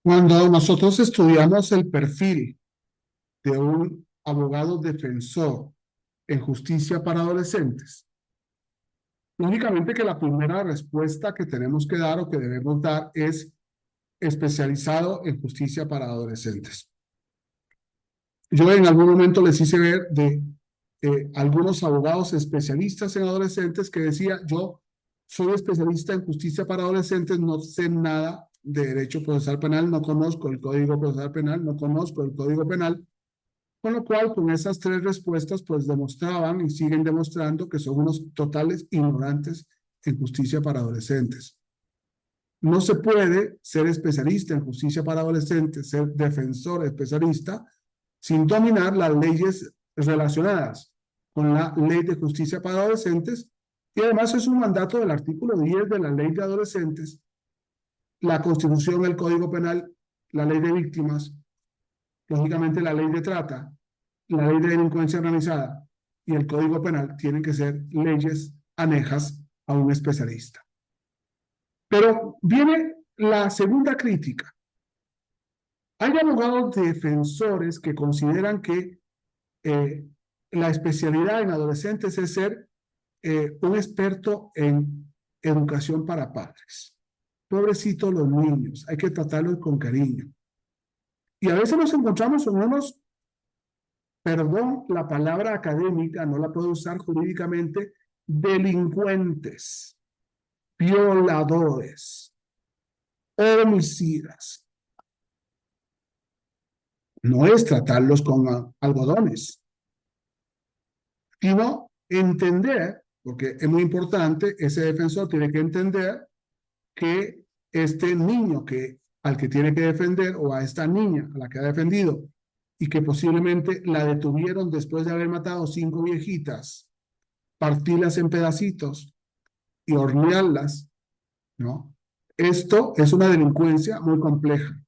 Cuando nosotros estudiamos el perfil de un abogado defensor en justicia para adolescentes, lógicamente que la primera respuesta que tenemos que dar o que debemos dar es especializado en justicia para adolescentes. Yo en algún momento les hice ver de algunos abogados especialistas en adolescentes que decía, yo soy especialista en justicia para adolescentes, no sé nada de derecho procesal penal, no conozco el Código Procesal Penal, no conozco el Código Penal, con lo cual con esas tres respuestas pues demostraban y siguen demostrando que son unos totales ignorantes en justicia para adolescentes. No se puede ser especialista en justicia para adolescentes, ser defensor especialista, sin dominar las leyes relacionadas con la ley de justicia para adolescentes. Y además es un mandato del artículo 10 de la ley de adolescentes, la Constitución, el Código Penal, la ley de víctimas, lógicamente la ley de trata, la ley de delincuencia organizada y el Código Penal tienen que ser leyes anejas a un especialista. Pero viene la segunda crítica. Hay abogados defensores que consideran que la especialidad en adolescentes es ser un experto en educación para padres. Pobrecitos los niños, hay que tratarlos con cariño. Y a veces nos encontramos con unos, perdón, la palabra académica no la puedo usar jurídicamente, delincuentes, violadores, homicidas. No es tratarlos con algodones, sino entender, porque es muy importante, ese defensor tiene que entender que este niño al que tiene que defender o a esta niña a la que ha defendido y que posiblemente la detuvieron después de haber matado 5 viejitas, partirlas en pedacitos y hornearlas, ¿no? Esto es una delincuencia muy compleja.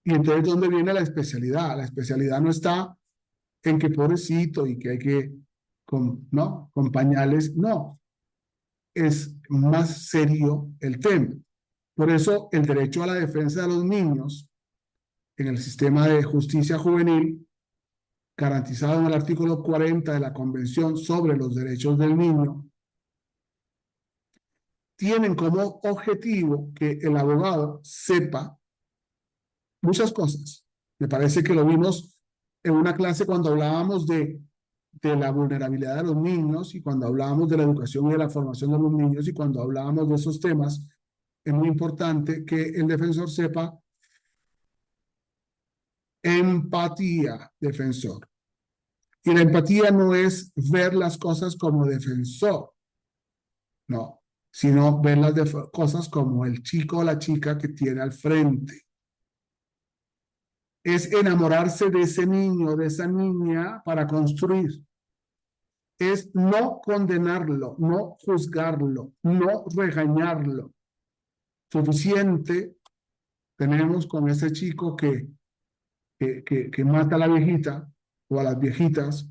Y entonces, ¿dónde viene la especialidad? La especialidad no está en que pobrecito y que hay que, ¿no? Con pañales, no. Es más serio el tema. Por eso, el derecho a la defensa de los niños en el sistema de justicia juvenil, garantizado en el artículo 40 de la Convención sobre los Derechos del Niño, tienen como objetivo que el abogado sepa muchas cosas. Me parece que lo vimos en una clase cuando hablábamos de la vulnerabilidad de los niños y cuando hablábamos de la educación y de la formación de los niños y cuando hablábamos de esos temas, es muy importante que el defensor sepa empatía, defensor. Y la empatía no es ver las cosas como defensor, no, sino ver las cosas como el chico o la chica que tiene al frente. Es enamorarse de ese niño, de esa niña para construir. Es no condenarlo, no juzgarlo, no regañarlo. Suficiente tenemos con ese chico que mata a la viejita o a las viejitas.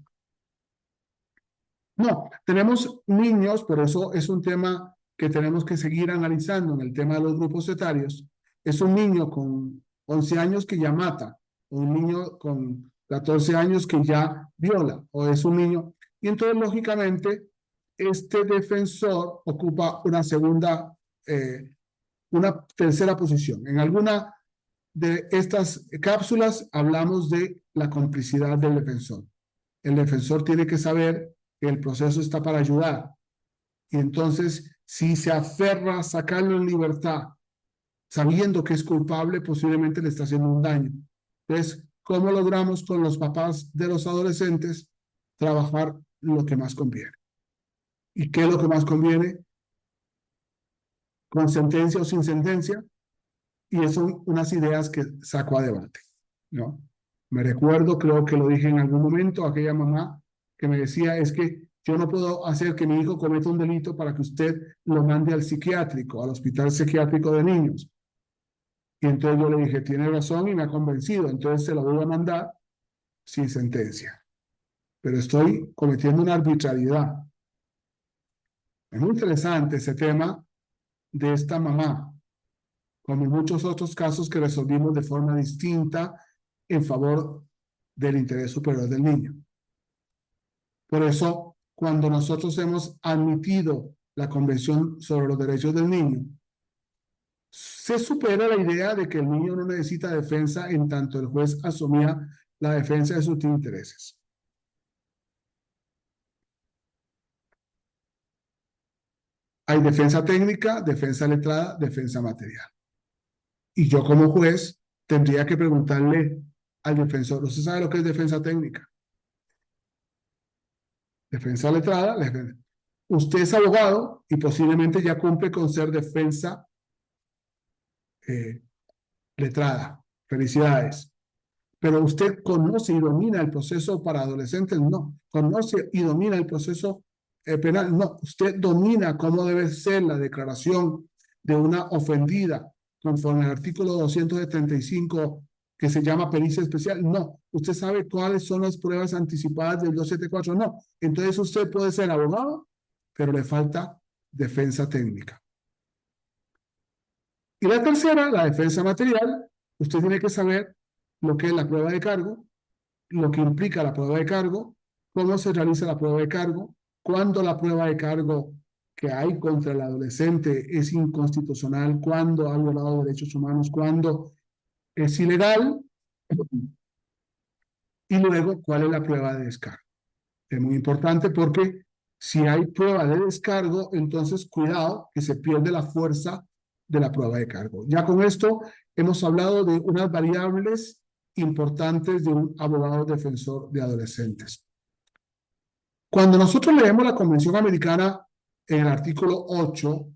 No, tenemos niños, pero eso es un tema que tenemos que seguir analizando en el tema de los grupos etarios. Es un niño con 11 años que ya mata, o un niño con 14 años que ya viola, o es un niño. Y entonces, lógicamente, este defensor ocupa una tercera posición. En alguna de estas cápsulas hablamos de la complicidad del defensor. El defensor tiene que saber que el proceso está para ayudar. Y entonces, si se aferra a sacarlo en libertad, sabiendo que es culpable, posiblemente le está haciendo un daño. Entonces, ¿cómo logramos con los papás de los adolescentes trabajar lo que más conviene? ¿Y qué es lo que más conviene? ¿Con sentencia o sin sentencia? Y esas son unas ideas que saco a debate, ¿no? Me recuerdo, creo que lo dije en algún momento, aquella mamá que me decía, es que yo no puedo hacer que mi hijo cometa un delito para que usted lo mande al psiquiátrico, al hospital psiquiátrico de niños. Y entonces yo le dije, tiene razón y me ha convencido, entonces se lo voy a mandar sin sentencia. Pero estoy cometiendo una arbitrariedad. Es muy interesante ese tema de esta mamá. como en muchos otros casos que resolvimos de forma distinta en favor del interés superior del niño. Por eso, cuando nosotros hemos admitido la Convención sobre los Derechos del Niño, se supera la idea de que el niño no necesita defensa en tanto el juez asumía la defensa de sus intereses. Hay defensa técnica, defensa letrada, defensa material. Y yo como juez tendría que preguntarle al defensor, ¿usted sabe lo que es defensa técnica? Defensa letrada, usted es abogado y posiblemente ya cumple con ser defensa letrada. Felicidades. Pero usted conoce y domina el proceso para adolescentes, no. Conoce y domina el proceso penal, no. Usted domina cómo debe ser la declaración de una ofendida conforme al artículo 275 que se llama pericia especial, no. Usted sabe cuáles son las pruebas anticipadas del 274, no. Entonces usted puede ser abogado, pero le falta defensa técnica. Y la tercera, la defensa material, usted tiene que saber lo que es la prueba de cargo, lo que implica la prueba de cargo, cómo se realiza la prueba de cargo, cuándo la prueba de cargo que hay contra el adolescente es inconstitucional, cuándo ha violado derechos humanos, cuándo es ilegal, y luego cuál es la prueba de descargo. Es muy importante porque si hay prueba de descargo, entonces cuidado que se pierde la fuerza de la prueba de cargo. Ya con esto hemos hablado de unas variables importantes de un abogado defensor de adolescentes. Cuando nosotros leemos la Convención Americana en el artículo 8,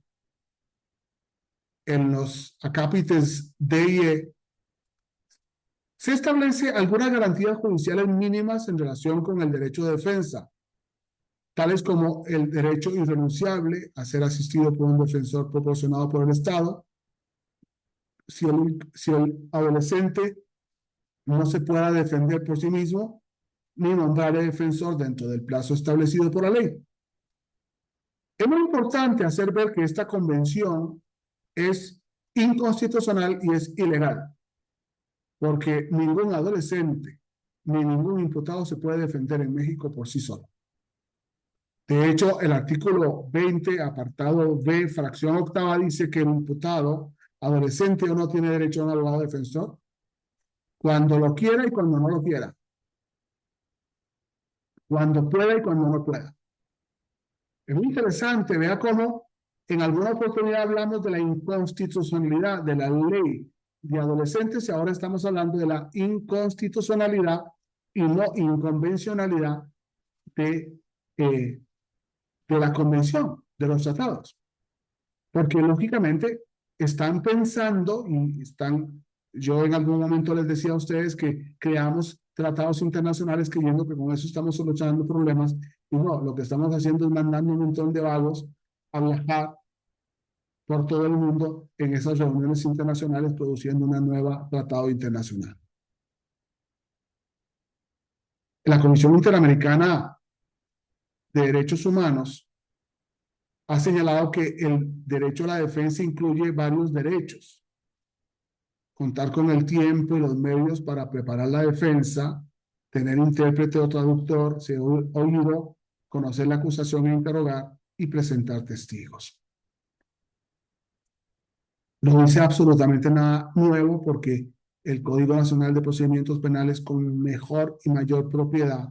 en los acápites D y E, se establece algunas garantías judiciales mínimas en relación con el derecho de defensa, tales como el derecho irrenunciable a ser asistido por un defensor proporcionado por el Estado, si el adolescente no se pueda defender por sí mismo, ni nombrar el defensor dentro del plazo establecido por la ley. Es muy importante hacer ver que esta convención es inconstitucional y es ilegal, porque ningún adolescente ni ningún imputado se puede defender en México por sí solo. De hecho, el artículo 20, apartado B, fracción octava, dice que el imputado, adolescente o no, tiene derecho a un abogado defensor cuando lo quiera y cuando no lo quiera. Cuando pueda y cuando no pueda. Es muy interesante, vea cómo en alguna oportunidad hablamos de la inconstitucionalidad de la ley de adolescentes y ahora estamos hablando de la inconstitucionalidad y no inconvencionalidad de la convención, de los tratados. Porque lógicamente están pensando y están, yo en algún momento les decía a ustedes que creamos tratados internacionales creyendo que con eso estamos solucionando problemas y no, lo que estamos haciendo es mandando un montón de vagos a viajar por todo el mundo en esas reuniones internacionales produciendo una nueva tratado internacional. La Comisión Interamericana de Derechos Humanos ha señalado que el derecho a la defensa incluye varios derechos. Contar con el tiempo y los medios para preparar la defensa, tener intérprete o traductor, ser oído, conocer la acusación e interrogar y presentar testigos. No dice absolutamente nada nuevo porque el Código Nacional de Procedimientos Penales con mejor y mayor propiedad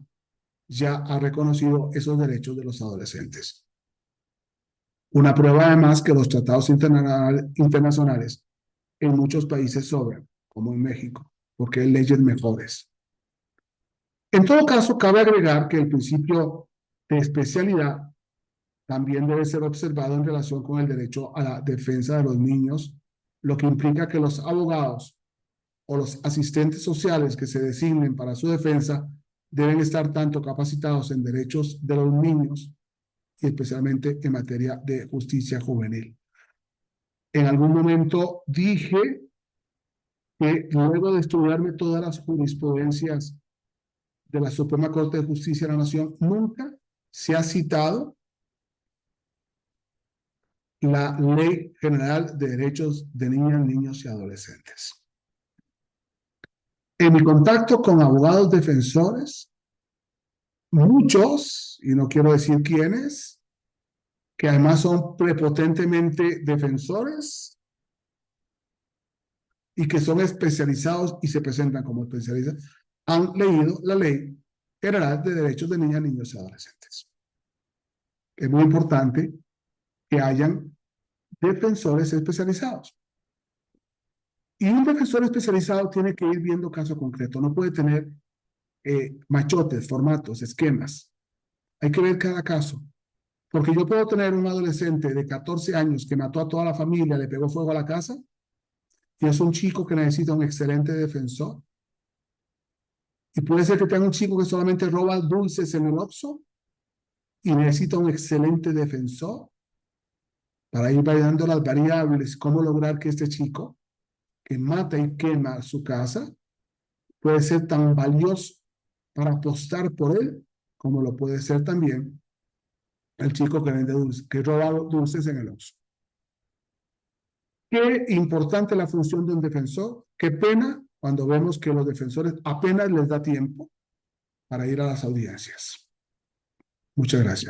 ya ha reconocido esos derechos de los adolescentes. Una prueba además que los tratados internacionales en muchos países sobran, como en México, porque hay leyes mejores. En todo caso, cabe agregar que el principio de especialidad también debe ser observado en relación con el derecho a la defensa de los niños, lo que implica que los abogados o los asistentes sociales que se designen para su defensa deben estar tanto capacitados en derechos de los niños y especialmente en materia de justicia juvenil. En algún momento dije que luego de estudiarme todas las jurisprudencias de la Suprema Corte de Justicia de la Nación, nunca se ha citado la Ley General de Derechos de Niñas, Niños y Adolescentes. En mi contacto con abogados defensores, muchos, y no quiero decir quiénes, que además son prepotentemente defensores y que son especializados y se presentan como especialistas, han leído la Ley General de Derechos de Niñas, Niños y Adolescentes. Es muy importante que hayan defensores especializados. Y un defensor especializado tiene que ir viendo caso concreto, no puede tener machotes, formatos, esquemas. Hay que ver cada caso. Porque yo puedo tener un adolescente de 14 años que mató a toda la familia, le pegó fuego a la casa, y es un chico que necesita un excelente defensor. Y puede ser que tenga un chico que solamente roba dulces en el Oxxo y necesita un excelente defensor para ir validando las variables, cómo lograr que este chico que mata y quema su casa puede ser tan valioso para apostar por él como lo puede ser también el chico que vende dulces, que roba dulces en el Oxxo. Qué importante la función de un defensor. Qué pena cuando vemos que los defensores apenas les da tiempo para ir a las audiencias. Muchas gracias.